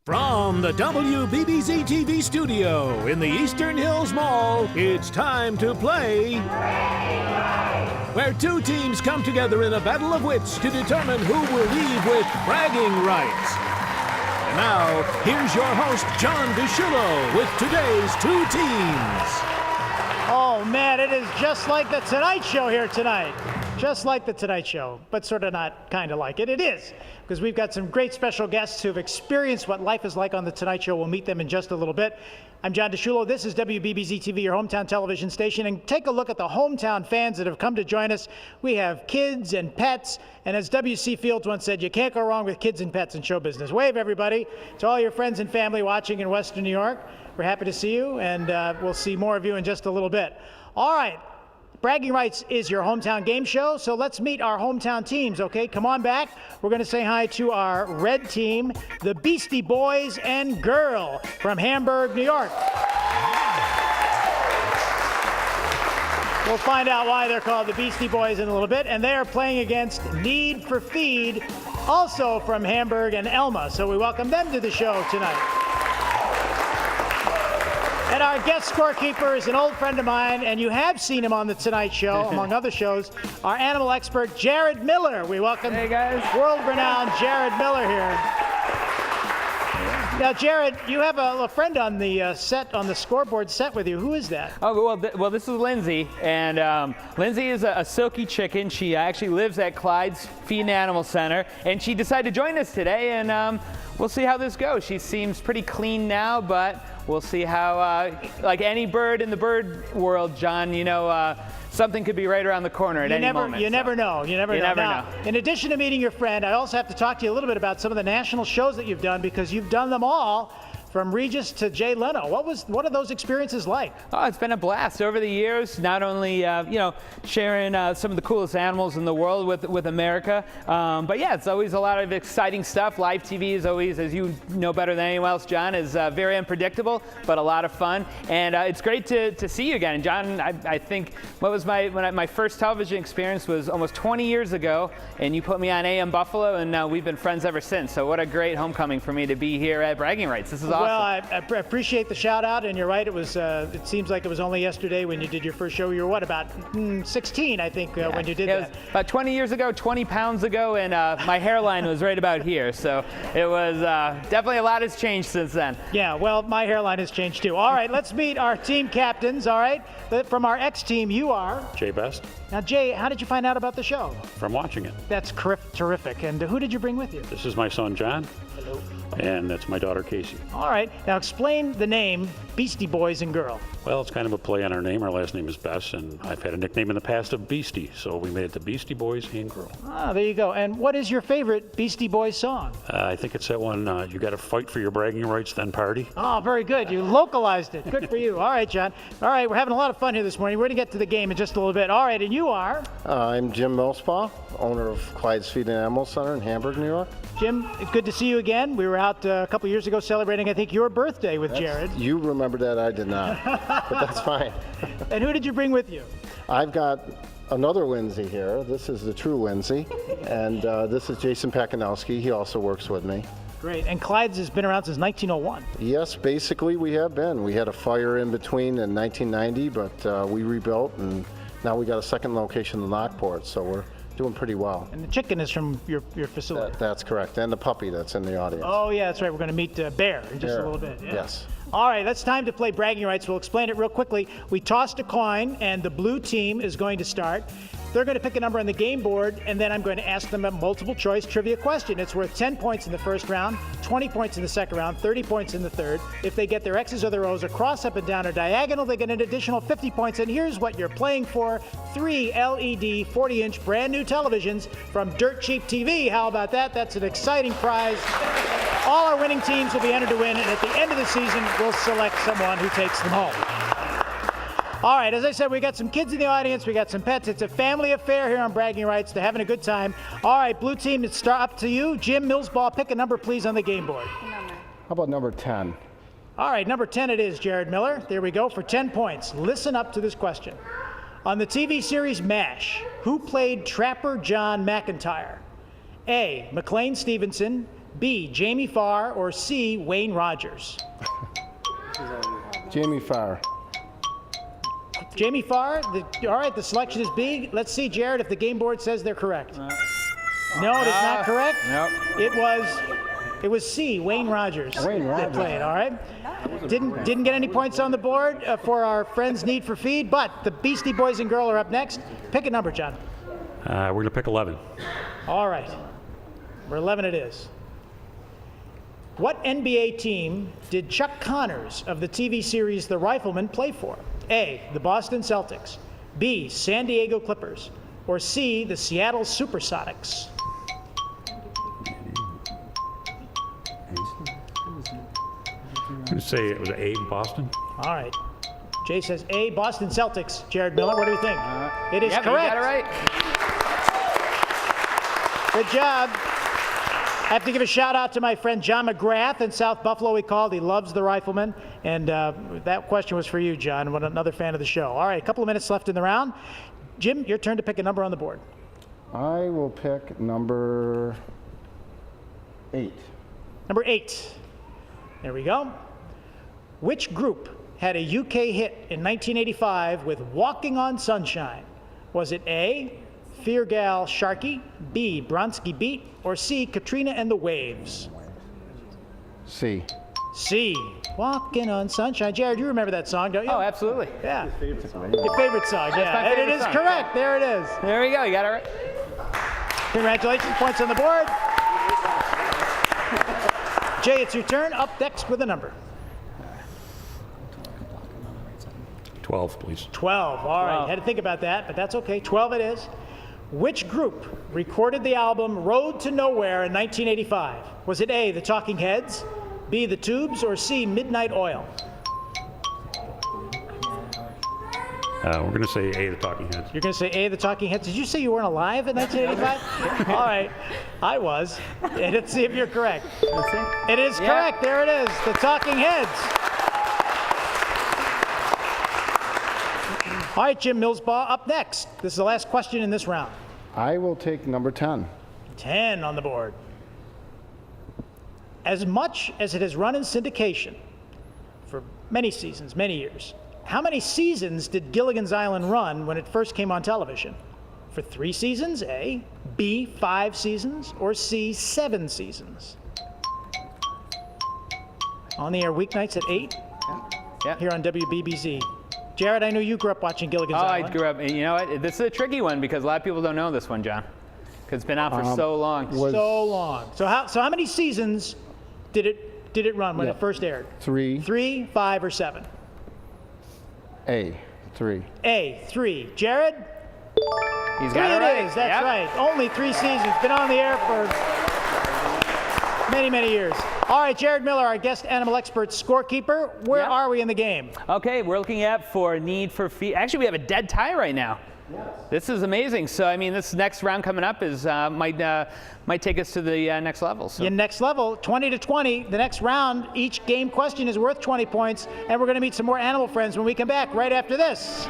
From the WBBZ-TV studio in the Eastern Hills Mall, it's time to play where two teams come together in a battle of wits to determine who will leave with bragging rights. And now, here's your host, John DeShullo, with today's two teams. Oh, man, it is just like the Tonight Show here tonight. Just like the Tonight Show, but sort of not kind of like it. It is, because we've got some great special guests who have experienced what life is like on the Tonight Show. We'll meet them in just a little bit. I'm John DeShullo. This is WBBZ-TV, your hometown television station. And take a look at the hometown fans that have come to join us. We have kids and pets. And as W.C. Fields once said, you can't go wrong with kids and pets in show business. Wave, everybody, to all your friends and family watching in Western New York. We're happy to see you, and we'll see more of you in just a little bit. All right. Bragging Rights is your hometown game show, so let's meet our hometown teams, okay? Come on back. We're going to say hi to our red team, the Beastie Boys and Girl from Hamburg, New York. We'll find out why they're called the Beastie Boys in a little bit, and they are playing against Need for Feed, also from Hamburg and Elma, so we welcome them to the show tonight. And our guest scorekeeper is an old friend of mine, and you have seen him on The Tonight Show, among other shows, our animal expert, Jared Miller. We welcome world-renowned Jared Miller here. Now, Jared, you have a friend on the set, on the scoreboard set with you. Who is that? Oh, well, this is Lindsay, and Lindsay is a silky chicken. She actually lives at Clyde's Feed and Animal Center, and she decided to join us today, and we'll see how this goes. She seems pretty clean now, but we'll see how, like any bird in the bird world, John, you know, something could be right around the corner at any moment. You never know. You never know. In addition to meeting your friend, I also have to talk to you a little bit about some of the national shows that you've done, because you've done them all, from Regis to Jay Leno. What are those experiences like? Oh, it's been a blast over the years. Not only you know, sharing some of the coolest animals in the world with America, but yeah, it's always a lot of exciting stuff. Live TV is always, as you know better than anyone else, John, is very unpredictable, but a lot of fun. And it's great to see you again. And John, I think what was my first television experience was almost 20 years ago, and you put me on AM Buffalo, and we've been friends ever since. So what a great homecoming for me to be here at Bragging Rights. This is awesome. Well, I appreciate the shout out, and you're right. It was. It seems like it was only yesterday when you did your first show. You were what, about 16, I think, when you did that. About 20 years ago, 20 pounds ago, and my hairline was right about here. So it was definitely a lot has changed since then. Yeah, well, my hairline has changed too. All right, let's meet our team captains. All right, from our X team, you are Jay Best. Now, Jay, how did you find out about the show? From watching it. That's terrific. And who did you bring with you? This is my son John. Hello. And that's my daughter Casey. All right, now explain the name Beastie Boys and Girl. Well, it's kind of a play on our name. Our last name is Best, and I've had a nickname in the past of Beastie, so we made it the Beastie Boys and Girl. Ah, there you go. And what is your favorite Beastie Boys song? I think it's that one, You Gotta Fight for Your Bragging Rights, Then Party. Oh, very good. You localized it. Good for you. All right, John. All right, we're having a lot of fun here this morning. We're going to get to the game in just a little bit. All right, and you are? I'm Jim Millspaugh, owner of Clyde's Feed and Animal Center in Hamburg, New York. Jim, it's good to see you again. We were out a couple years ago celebrating, I think, your birthday with Jared. You remember that, I did not, but that's fine. And who did you bring with you? I've got another Lindsay here. This is the true Lindsay, and this is Jason Pakinowski. He also works with me. Great. And Clyde's has been around since 1901. Yes, basically we have been. We had a fire in between in 1990, but we rebuilt, and now we got a second location in Lockport, so we're doing pretty well. And the chicken is from your facility. That's correct, and the puppy that's in the audience. Oh, yeah, that's right. We're going to meet Bear in just a little bit. Yeah. Yes. All right, it's time to play Bragging Rights. We'll explain it real quickly. We tossed a coin, and the blue team is going to start. They're going to pick a number on the game board, and then I'm going to ask them a multiple choice trivia question. It's worth 10 points in the first round, 20 points in the second round, 30 points in the third. If they get their X's or their O's across, up and down, or diagonal, they get an additional 50 points. And here's what you're playing for: 3 LED 40-inch brand new televisions from Dirt Cheap TV. How about that? That's an exciting prize. All our winning teams will be entered to win, and at the end of the season, we'll select someone who takes them home. All right, as I said, we got some kids in the audience, we got some pets. It's a family affair here on Bragging Rights. They're having a good time. All right, blue team, it's up to you. Jim Millsbaugh, pick a number, please, on the game board. How about number 10? All right, number 10 it is, Jared Miller. There we go for 10 points. Listen up to this question. On the TV series MASH, who played Trapper John McIntyre? A, McLean Stevenson, B, Jamie Farr, or C, Wayne Rogers? Jamie Farr. Jamie Farr, all right, the selection is B. Let's see, Jared, if the game board says they're correct. No, it is not correct. Nope. It was C, Wayne Rogers. Wayne Rogers. That played, all right? Didn't get any points on the board for our friends Need for Feed, but the Beastie Boys and Girl are up next. Pick a number, John. We're going to pick 11. All right. Number 11 it is. What NBA team did Chuck Connors of the TV series The Rifleman play for? A, the Boston Celtics, B, San Diego Clippers, or C, the Seattle Supersonics? I'm going to say it was A, Boston. All right. Jay says A, Boston Celtics. Jared Miller, what do you think? It is Yep, correct. you got it right. Good job. I have to give a shout out to my friend John McGrath in South Buffalo. He called. He loves The Rifleman. And that question was for you, John, another fan of the show. All right, a couple of minutes left in the round. Jim, your turn to pick a number on the board. I will pick number 8. Number 8. There we go. Which group had a UK hit in 1985 with Walking on Sunshine? Was it A, Fear Gal Sharkey, B, Bronski Beat, or C, Katrina and the Waves? C. C, Walking on Sunshine. Jared, you remember that song, don't you? Oh, absolutely. Yeah. Your favorite song, yeah. my And it favorite is song. correct. There it is. There we go. You got it right. Congratulations. Points on the board. Jay, it's your turn. Up next with a number. 12, please. 12. All right. 12. Had to think about that, but that's okay. 12 it is. Which group recorded the album Road to Nowhere in 1985? Was it A, the Talking Heads, B, the Tubes, or C, Midnight Oil? We're going to say A, the Talking Heads. You're going to say A, the Talking Heads. Did you say you weren't alive in 1985? All right. I was. And let's see if you're correct. Let's see. It is Yeah. correct. There it is. The Talking Heads. All right, Jim Millsbaugh, up next. This is the last question in this round. I will take number 10. 10 on the board. As much as it has run in syndication for many seasons, many years, how many seasons did Gilligan's Island run when it first came on television? For 3 seasons, A, B, 5 seasons, or C, 7 seasons? On the air weeknights at 8 Yeah. here on WBBZ. Jared, I know you grew up watching Gilligan's Oh, Island. I grew up. You know what? This is a tricky one because a lot of people don't know this one, John. Because it's been out for so long. So long. So how many seasons did it run when it first aired? 3. 3, 5, or 7? A. 3. A, 3. Jared? He's 3 got it right. is. That's Yep. right. Only 3 seasons. Been on the air for many, many years. All right, Jared Miller, our guest animal expert scorekeeper. Where Yep. are we in the game? Okay, we're looking at for Need for Feed. Actually, we have a dead tie right now. Yes. This is amazing. So, I mean, this next round coming up is might take us to the next level. So. In next level, 20 to 20. The next round, each game question is worth 20 points, and we're going to meet some more animal friends when we come back right after this.